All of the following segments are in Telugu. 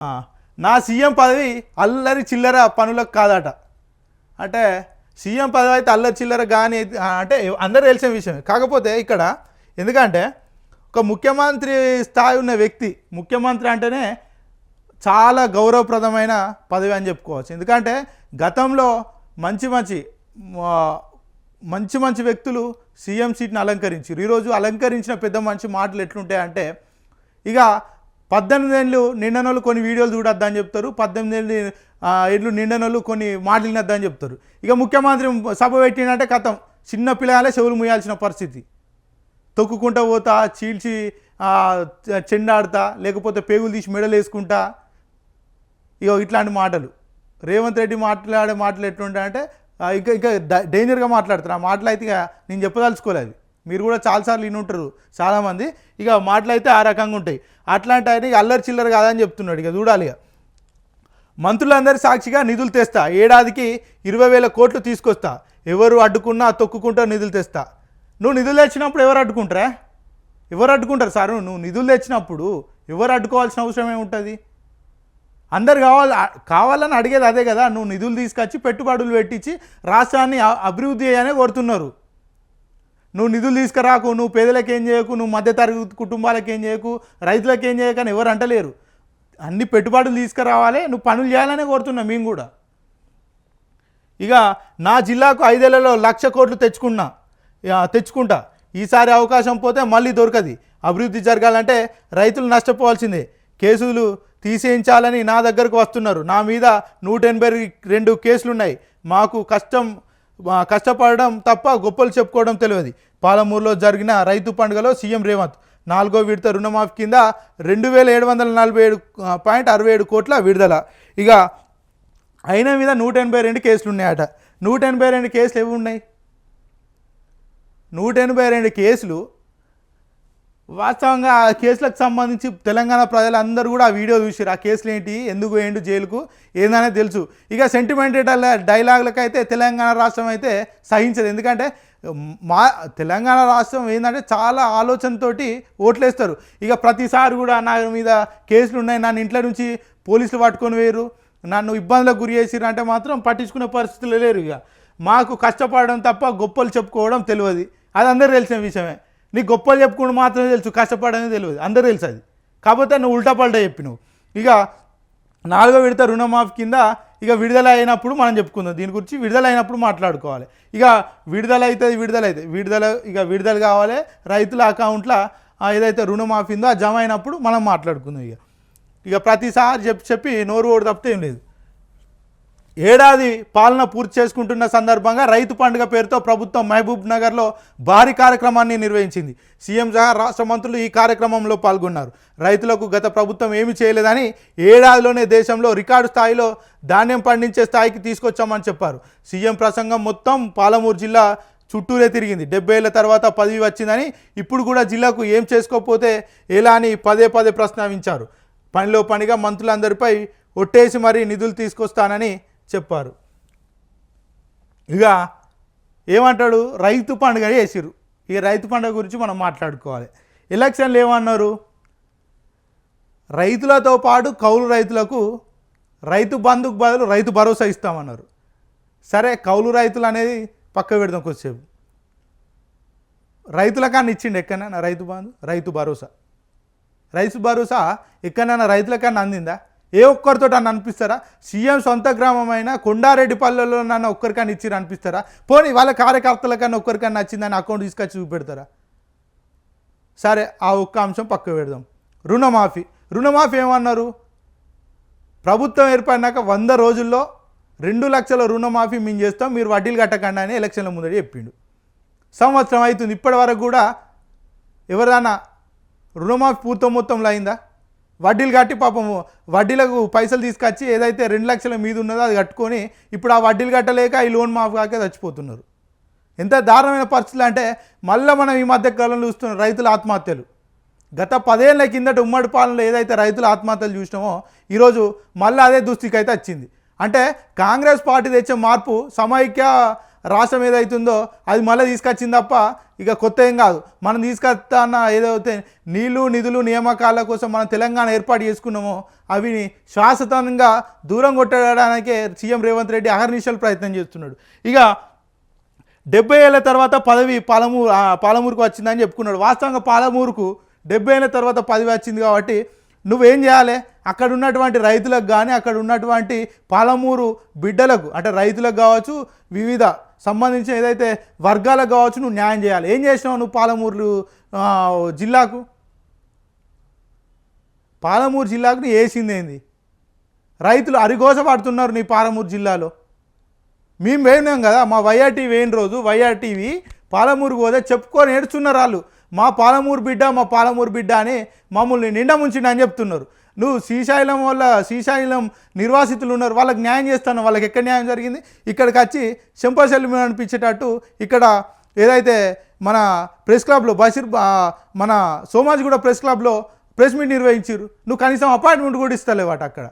ఆ, నా సీఎం పదవి అల్లరి చిల్లర పనులకు కాదట. అంటే సీఎం పదవి అయితే అల్లరి చిల్లర కానీ అంటే అందరూ తెలిసిన విషయం. కాకపోతే ఇక్కడ ఎందుకంటే ఒక ముఖ్యమంత్రి స్థాయి ఉన్న వ్యక్తి, ముఖ్యమంత్రి అంటేనే చాలా గౌరవప్రదమైన పదవి అని చెప్పుకోవచ్చు. ఎందుకంటే గతంలో మంచి మంచి వ్యక్తులు సీఎం సీట్ని అలంకరించారు. ఈరోజు అలంకరించిన పెద్ద మనిషి మాటలు ఎట్లుంటాయంటే, ఇక 18 ఏళ్ళు నిండనోళ్ళు కొన్ని వీడియోలు చూడొద్దని చెప్తారు, 18 ఏళ్ళు నిండనోళ్ళు కొన్ని మాటలు వినొద్దని చెప్తారు. ఇక ముఖ్యమంత్రి సభ పెట్టినంటే కథం చిన్న పిల్లగాలే చెవులు ముయ్యాల్సిన పరిస్థితి. తొక్కుకుంటా పోతా, చీల్చి చెండాడుతా, లేకపోతే పేగులు తీసి మెడలు వేసుకుంటా, ఇక ఇట్లాంటి మాటలు. రేవంత్ రెడ్డి మాట్లాడే మాటలు ఎట్లుంటాయంటే ఇంకా ఇంకా డేంజర్గా మాట్లాడుతారు. ఆ మాటలు అయితే ఇక నేను చెప్పదలుచుకోలేదు. మీరు కూడా చాలాసార్లు విని ఉంటారు చాలామంది. ఇక మాటలు అయితే ఆ రకంగా ఉంటాయి. అట్లాంటి ఆయన అల్లరి చిల్లర కాదని చెప్తున్నాడు. ఇక చూడాలి. ఇక మంత్రులందరి సాక్షిగా నిధులు తెస్తా, ఏడాదికి 20,000 కోట్లు తీసుకొస్తా, ఎవరు అడ్డుకున్నా తొక్కుకుంటా నిధులు తెస్తా. నువ్వు నిధులు తెచ్చినప్పుడు ఎవరు అడ్డుకుంటారా? ఎవరు అడ్డుకుంటారు సార్? నువ్వు నిధులు తెచ్చినప్పుడు ఎవరు అడ్డుకోవాల్సిన అవసరం ఏముంటుంది? అందరు కావాలని అడిగేది అదే కదా. నువ్వు నిధులు తీసుకొచ్చి పెట్టుబడులు పెట్టించి రాష్ట్రాన్ని అభివృద్ధి చేయనే కోరుతున్నారు. నువ్వు నిధులు తీసుకురాకు, నువ్వు పేదలకు ఏం చేయకు, నువ్వు మధ్యతరగతి కుటుంబాలకు ఏం చేయకు, రైతులకు ఏం చేయకని ఎవరు అంటలేరు. అన్ని పెట్టుబడులు తీసుకురావాలి, నువ్వు పనులు చేయాలనే కోరుతున్నావు మేము కూడా. ఇక నా జిల్లాకు 5 ఏళ్లలో 1,00,000 కోట్లు తెచ్చుకుంటా. ఈసారి అవకాశం పోతే మళ్ళీ దొరకది. అభివృద్ధి జరగాలంటే రైతులు నష్టపోవాల్సిందే. కేసులు తీసేయించాలని నా దగ్గరకు వస్తున్నారు. నా మీద 182 కేసులున్నాయి. మాకు కష్టపడడం తప్ప గొప్పలు చెప్పుకోవడం తెలియదు. పాలమూరులో జరిగిన రైతు పండుగలో సీఎం రేవంత్ 4వ విడత రుణమాఫీ కింద 2,747.67 కోట్ల విడుదల. ఇక అయిన మీద 182 కేసులు ఉన్నాయట. 182 కేసులు ఏవి ఉన్నాయి? 182 కేసులు వాస్తవంగా ఆ కేసులకు సంబంధించి తెలంగాణ ప్రజలందరూ కూడా ఆ వీడియో చూసారు. ఆ కేసులు ఏంటి, ఎందుకు ఏంటి జైలుకు ఏందనేది తెలుసు. ఇక సెంటిమెంటల్ డైలాగులకు అయితే తెలంగాణ రాష్ట్రం అయితే సహించదు. ఎందుకంటే తెలంగాణ రాష్ట్రం ఏంటంటే చాలా ఆలోచనతోటి ఓట్లేస్తారు. ఇక ప్రతిసారి కూడా నా మీద కేసులు ఉన్నాయి, నన్ను ఇంట్లో నుంచి పోలీసులు పట్టుకొని వేయరు, నన్ను ఇబ్బందులకు గురి చేసిరు అంటే మాత్రం పట్టించుకునే పరిస్థితులు లేరు. ఇక మాకు కష్టపడడం తప్ప గొప్పలు చెప్పుకోవడం తెలియదు. అది అందరూ తెలిసిన విషయమే. నీకు గొప్పలు చెప్పుకోవడం మాత్రమే తెలుసు, కష్టపడడం తెలియదు. అందరూ తెలుసు అది. కాకపోతే నువ్వు ఉల్టా పల్టా చెప్పినావు. ఇక 4వ విడత రుణమాఫీ కింద ఇక విడుదల అయినప్పుడు మనం చెప్పుకుందాం. దీని గురించి విడుదల అయినప్పుడు మాట్లాడుకోవాలి. ఇక విడుదల విడుదల కావాలి. రైతుల అకౌంట్లో ఏదైతే రుణమాఫీ ఉందో అది జమ అయినప్పుడు మనం మాట్లాడుకుందాం. ఇక ప్రతిసారి చెప్పి నోరు ఓడి తప్పితే ఏం లేదు. ఏడాది పాలన పూర్తి చేసుకుంటున్న సందర్భంగా రైతు పండుగ పేరుతో ప్రభుత్వం మహబూబ్ నగర్లో భారీ కార్యక్రమాన్ని నిర్వహించింది. సీఎం సహా రాష్ట్ర మంత్రులు ఈ కార్యక్రమంలో పాల్గొన్నారు. రైతులకు గత ప్రభుత్వం ఏమీ చేయలేదని, ఏడాదిలోనే దేశంలో రికార్డు స్థాయిలో ధాన్యం పండించే స్థాయికి తీసుకొచ్చామని చెప్పారు. సీఎం ప్రసంగం మొత్తం పాలమూరు జిల్లా చుట్టూరే తిరిగింది. 70 ఏళ్ల తర్వాత పదవి వచ్చిందని, ఇప్పుడు కూడా జిల్లాకు ఏం చేసుకోకపోతే ఎలా అని పదే ప్రస్తావించారు. పనిలో పనిగా మంత్రులందరిపై ఒట్టేసి మరీ నిధులు తీసుకొస్తానని చెప్పారు. ఇక ఏమంటాడు, రైతు పండుగ చేసిరు. ఈ రైతు పండుగ గురించి మనం మాట్లాడుకోవాలి. ఎలక్షన్లు ఏమన్నారు, రైతులతో పాటు కౌలు రైతులకు రైతు బంధుకు బదులు రైతు భరోసా ఇస్తామన్నారు. సరే, కౌలు రైతులు అనేది పక్క పెడదాం కొద్దిసేపు. రైతులకన్నా ఇచ్చిండు ఎక్కడైనా రైతు భరోసా ఎక్కడైనా రైతులకన్నా అందిందా? ఏ ఒక్కరితో నన్ను అనిపిస్తారా? సీఎం సొంత గ్రామమైన కొండారెడ్డిపల్లెలో నన్ను ఒక్కరికన్నా ఇచ్చిరు అనిపిస్తారా? పోనీ వాళ్ళ కార్యకర్తలకన్నా ఒక్కరికన్నా నచ్చిందని అకౌంట్ తీసుకొచ్చి చూపెడతారా? సరే, ఆ ఒక్క అంశం పక్క పెడదాం. రుణమాఫీ ఏమన్నారు? ప్రభుత్వం ఏర్పడినాక 100 రోజుల్లో 2 లక్షల రుణమాఫీ మేము చేస్తాం, మీరు వడ్డీలు కట్టకండి అని ఎలక్షన్ల ముందర చెప్పిండు. సంవత్సరం అవుతుంది, ఇప్పటి వరకు కూడా ఎవరైనా రుణమాఫీ పూర్తి మొత్తంలో అయిందా? వడ్డీలు కట్టి పాపము వడ్డీలకు పైసలు తీసుకొచ్చి ఏదైతే 2 లక్షల మీద ఉన్నదో అది కట్టుకొని ఇప్పుడు ఆ వడ్డీలు కట్టలేక ఈ లోన్ మాఫీ కాక చచ్చిపోతున్నారు. ఎంత దారుణమైన పరిస్థితులు అంటే, మళ్ళీ మనం ఈ మధ్య కాలంలో చూస్తున్నాం రైతుల ఆత్మహత్యలు. గత 10 ఏళ్ల కిందట ఉమ్మడి పాలనలో ఏదైతే రైతుల ఆత్మహత్యలు చూసినామో ఈరోజు మళ్ళీ అదే దుస్థితికి అయితే వచ్చింది. అంటే కాంగ్రెస్ పార్టీ తెచ్చే మార్పు సమైక్య రాష్ట్రం ఏదైతుందో అది మళ్ళీ తీసుకొచ్చింది తప్ప ఇక కొత్త ఏం కాదు. మనం తీసుకొస్తా అన్న ఏదైతే నీళ్లు నిధులు నియామకాల కోసం మనం తెలంగాణ ఏర్పాటు చేసుకున్నామో అవి శాశ్వతంగా దూరం కొట్టడానికే సీఎం రేవంత్ రెడ్డి అహర్నిశలు ప్రయత్నం చేస్తున్నాడు. ఇక 70 ఏళ్ళ తర్వాత పదవి పాలమూరుకు వచ్చిందని చెప్పుకున్నాడు. వాస్తవంగా పాలమూరుకు 70 ఏళ్ళ తర్వాత పదవి వచ్చింది కాబట్టి నువ్వేం చేయాలి, అక్కడ ఉన్నటువంటి రైతులకు కానీ అక్కడ ఉన్నటువంటి పాలమూరు బిడ్డలకు అంటే రైతులకు కావచ్చు వివిధ సంబంధించిన ఏదైతే వర్గాలకు కావచ్చు నువ్వు న్యాయం చేయాలి. ఏం చేసినావు నువ్వు పాలమూరు జిల్లాకు? పాలమూరు జిల్లాకు నీ వేసింది ఏంది? రైతులు అరిగోస పడుతున్నారు నీ పాలమూరు జిల్లాలో. మేము వేయినాం కదా, మా వైఆర్టీవీ వేయిన రోజు వైఆర్టీవీ పాలమూరుకు పోతే చెప్పుకొని ఏడుచున్నారు వాళ్ళు. మా పాలమూరు బిడ్డ అని మమ్మల్ని నిండా ముంచిండి అని చెప్తున్నారు. నువ్వు శ్రీశైలం నిర్వాసితులు ఉన్నారు, వాళ్ళకి న్యాయం చేస్తాను. వాళ్ళకి ఎక్కడ న్యాయం జరిగింది? ఇక్కడికి వచ్చి చెంపశల్యం అనిపించేటట్టు ఇక్కడ ఏదైతే మన ప్రెస్ క్లబ్లో మన సోమాజిగూడ ప్రెస్ క్లబ్లో ప్రెస్ మీట్ నిర్వహించారు. నువ్వు కనీసం అపార్ట్మెంట్ కూడా ఇస్తలేవు అట. అక్కడ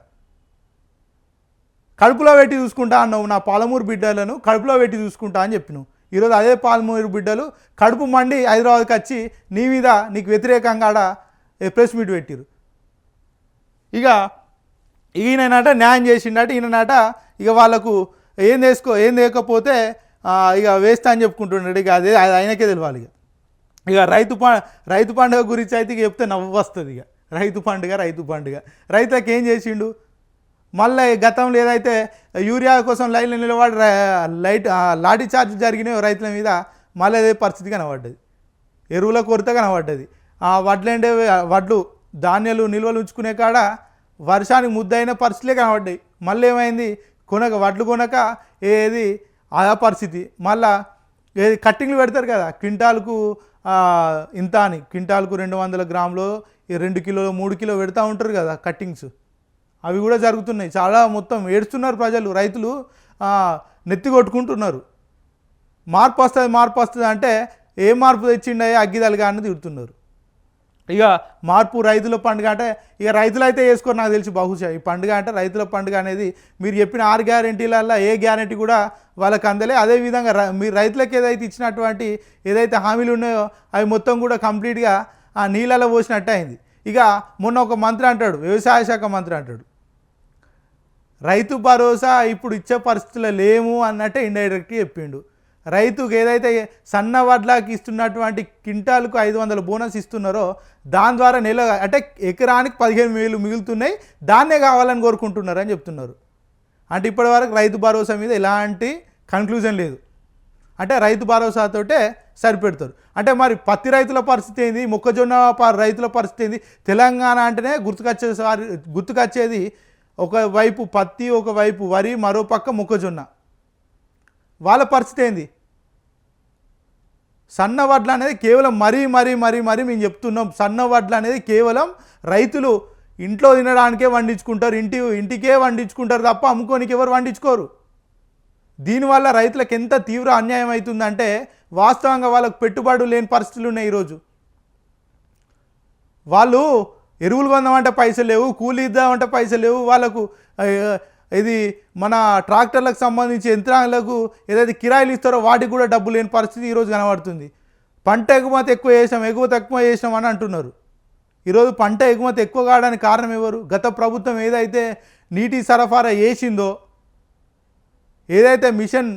కడుపులో పెట్టి చూసుకుంటా అన్నావు, నా పాలమూరు బిడ్డలను కడుపులో పెట్టి చూసుకుంటా అని చెప్పినావు. ఈరోజు అదే పాలమూరు బిడ్డలు కడుపు మండి హైదరాబాద్కి వచ్చి నీ మీద నీకు వ్యతిరేకంగా ప్రెస్ మీట్ పెట్టిరు. ఇక ఈయనట న్యాయం చేసిండట, ఈయనట ఇక వాళ్ళకు ఏం లేకపోతే ఇక వేస్తా అని చెప్పుకుంటున్నాడు. ఇక అదే ఆయనకే తెలియాలి. ఇక రైతు పండుగ గురించి అయితే ఇక చెప్తే నవ్వు వస్తుంది. ఇక రైతు పండుగ రైతులకు ఏం చేసిండు? మళ్ళీ గతంలో ఏదైతే యూరియా కోసం లైన్లో నిలబడి లాఠీ చార్జ్ జరిగినాయో రైతుల మీద మళ్ళీ అదే పరిస్థితి కనబడ్డది. ఎరువుల కొరత కనబడ్డది. వడ్లు ధాన్యాలు నిల్వలు ఉంచుకునే కాడ వర్షానికి ముద్దయిన పరిస్థితులే కనబడ్డాయి. మళ్ళీ ఏమైంది? వడ్లు కొనక ఏది ఆ పరిస్థితి. మళ్ళా ఏది కట్టింగ్లు పెడతారు కదా, క్వింటాల్కు ఇంత అని, క్వింటాల్కు 200 గ్రాములు 2 కిలోలు 3 కిలో పెడతా ఉంటారు కదా కట్టింగ్స్, అవి కూడా జరుగుతున్నాయి. చాలా మొత్తం ఏడుస్తున్నారు ప్రజలు, రైతులు నెత్తి కొట్టుకుంటున్నారు. మార్పు వస్తుంది అంటే ఏ మార్పు తెచ్చిండే అగ్గిదలుగా అని తిడుతున్నారు. ఇక మార్పు రైతుల పండుగ అంటే ఇక రైతులు అయితే వేసుకోరు నాకు తెలిసి. బహుశా ఈ పండుగ అంటే రైతుల పండుగ అనేది మీరు చెప్పిన 6 గ్యారెంటీలలో ఏ గ్యారెంటీ కూడా వాళ్ళకి అందలే. అదేవిధంగా మీరు రైతులకు ఏదైతే ఇచ్చినటువంటి ఏదైతే హామీలు ఉన్నాయో అవి మొత్తం కూడా కంప్లీట్గా ఆ నీళ్ళలో పోసినట్టు అయింది. ఇక మొన్న ఒక మంత్రి అంటాడు, వ్యవసాయ శాఖ మంత్రి అంటాడు, రైతు భరోసా ఇప్పుడు ఇచ్చే పరిస్థితుల్లో లేము అన్నట్టే ఇండైరెక్ట్గా చెప్పిండు. రైతుకు ఏదైతే సన్న వడ్లకి ఇస్తున్నటువంటి క్వింటాల్కు 500 బోనస్ ఇస్తున్నారో దాని ద్వారా నెల అంటే ఎకరానికి 15,000 మిగులుతున్నాయి, దాన్నే కావాలని కోరుకుంటున్నారు అని చెప్తున్నారు. అంటే ఇప్పటివరకు రైతు భరోసా మీద ఎలాంటి కన్క్లూజన్ లేదు. అంటే రైతు భరోసాతోటే సరిపెడతారు. అంటే మరి పత్తి రైతుల పరిస్థితి ఏంది, మొక్కజొన్న రైతుల పరిస్థితి ఏంది? తెలంగాణ అంటేనే గుర్తుకొచ్చేది ఒకవైపు పత్తి, ఒకవైపు వరి, మరో పక్క మొక్కజొన్న. వాళ్ళ పరిస్థితి ఏంది? సన్న వడ్లు అనేది కేవలం మరీ మేము చెప్తున్నాం, సన్న వడ్లు అనేది కేవలం రైతులు ఇంట్లో తినడానికే వండించుకుంటారు, ఇంటికే వండించుకుంటారు తప్ప అమ్ముకోనికి ఎవరు వండించుకోరు. దీనివల్ల రైతులకు ఎంత తీవ్ర అన్యాయం అవుతుందంటే వాస్తవంగా వాళ్ళకు పెట్టుబడులు లేని పరిస్థితులు ఉన్నాయి. ఈరోజు వాళ్ళు ఎరువులు కొందామంటే పైసలు లేవు, కూలి ఇద్దామంటే పైసలు లేవు. వాళ్ళకు ఇది మన ట్రాక్టర్లకు సంబంధించి యంత్రాలకు ఏదైతే కిరాయిలు ఇస్తారో వాటికి కూడా డబ్బు లేని పరిస్థితి ఈరోజు కనబడుతుంది. పంట ఎగుమతి తక్కువ చేసాం అని అంటున్నారు. ఈరోజు పంట ఎగుమతి ఎక్కువ కావడానికి కారణం ఎవరు? గత ప్రభుత్వం ఏదైతే నీటి సరఫరా చేసిందో, ఏదైతే మిషన్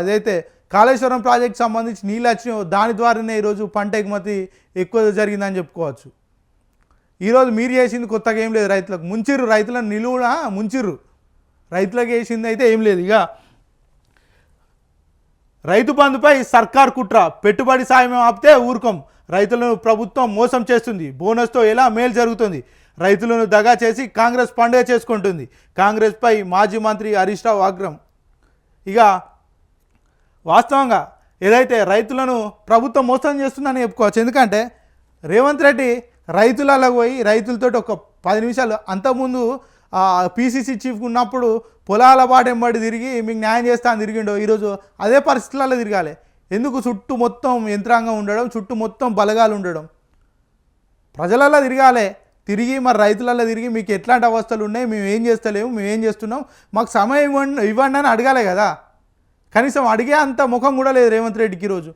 అదైతే కాళేశ్వరం ప్రాజెక్ట్ సంబంధించి నీళ్ళు వచ్చినాయో దాని ద్వారానే ఈరోజు పంట ఎగుమతి ఎక్కువ జరిగిందని చెప్పుకోవచ్చు. ఈరోజు మీరు చేసింది కొత్తగా ఏం లేదు, రైతులకు ముంచిర్రు, రైతులను నిలువున ముంచిర్రు, రైతులకు వేసింది అయితే ఏం లేదు. ఇక రైతు బంధుపై సర్కార్ కుట్ర, పెట్టుబడి సాయం ఆపితే ఊరుకోం, రైతులను ప్రభుత్వం మోసం చేస్తుంది, బోనస్తో ఎలా మేలు జరుగుతుంది, రైతులను దగా చేసి కాంగ్రెస్ పండుగ చేసుకుంటుంది, కాంగ్రెస్పై మాజీ మంత్రి హరీష్ రావు ఆగ్రహం. ఇక వాస్తవంగా ఏదైతే రైతులను ప్రభుత్వం మోసం చేస్తుందని చెప్పుకోవచ్చు. ఎందుకంటే రేవంత్ రెడ్డి రైతులలో పోయి రైతులతో ఒక 10 నిమిషాలు, అంతకుముందు పీసీసీ చీఫ్ ఉన్నప్పుడు పొలాల బాటెంబడి తిరిగి మీకు న్యాయం చేస్తా అని తిరిగిండో, ఈరోజు అదే పరిస్థితులలో తిరగాలి. ఎందుకు? చుట్టూ మొత్తం యంత్రాంగం ఉండడం, చుట్టూ మొత్తం బలగాలు ఉండడం, ప్రజలలో తిరిగి మరి రైతులలో తిరిగి మీకు ఎట్లాంటి అవస్థలు ఉన్నాయి, మేము ఏం చేస్తలేము, మేము ఏం చేస్తున్నాం, మాకు సమయం ఇవ్వండి అని అడగాలి కదా. కనీసం అడిగే అంత ముఖం కూడా లేదు రేవంత్ రెడ్డికి ఈరోజు.